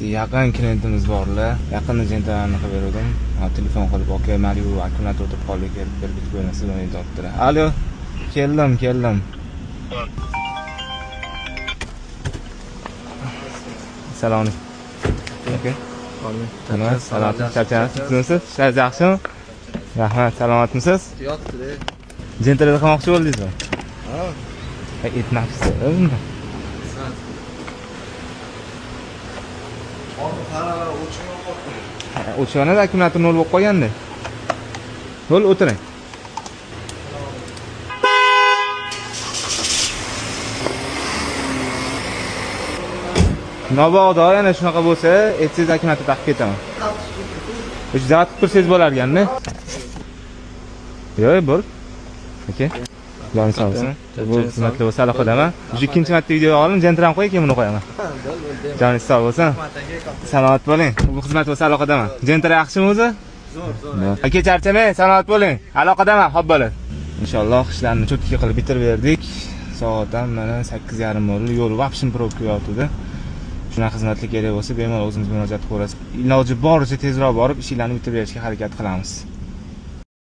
Yaqin klientimiz borlar. Yaqinda jentarani qilib berdim. Telefon qilib, "Aka, mana bu akkumulyator o'tirib qoldi, kelib bitib qo'yasiz" deb aytibdilar. Alo, keldim. Salom. Aka. Salom. Charchasiz? Ishlar yaxshimi? Rahmat, salomatmisiz? Yotdi. Jentarada qilmoqchi bo'ldingizmi? Ha. Aytmoqchisiz, o'zimda. O'chganida akkumulyator nol bo'lib qolganda. Nol o'tiring. Mabodo yana shunaqa bo'lsa, aytsangiz akkumulyator taqib ketaman. O'sha zavat qilsangiz bo'larganda. Yo'q, bo'l. Aka. Xudoning sog' bo'lsin. Bu xizmatli bo'lsa aloqadaman. Shu ikkinchi marta video olim, jentram qo'y, keyin buni qo'yaman. Joningiz sog' bo'lsin. Salomat bo'ling. Bu xizmat bo'lsa aloqadaman. Jentra yaxshimi o'zi? Zo'r. Aka charchamang, salomat bo'ling. Aloqadaman, xo'p bo'ladi. Inshaalloh ishlarni cho'tki qilib bitirib berdik. Soat ham mana 8:30 bo'ldi. Yo'l vapshin probka yotdi. Shunaqa xizmatli kerak bo'lsa, bemalol o'zingiz murojaat qilasiz. Iloji boricha tezroq borib ishlarni bitirib berishga harakat qilamiz.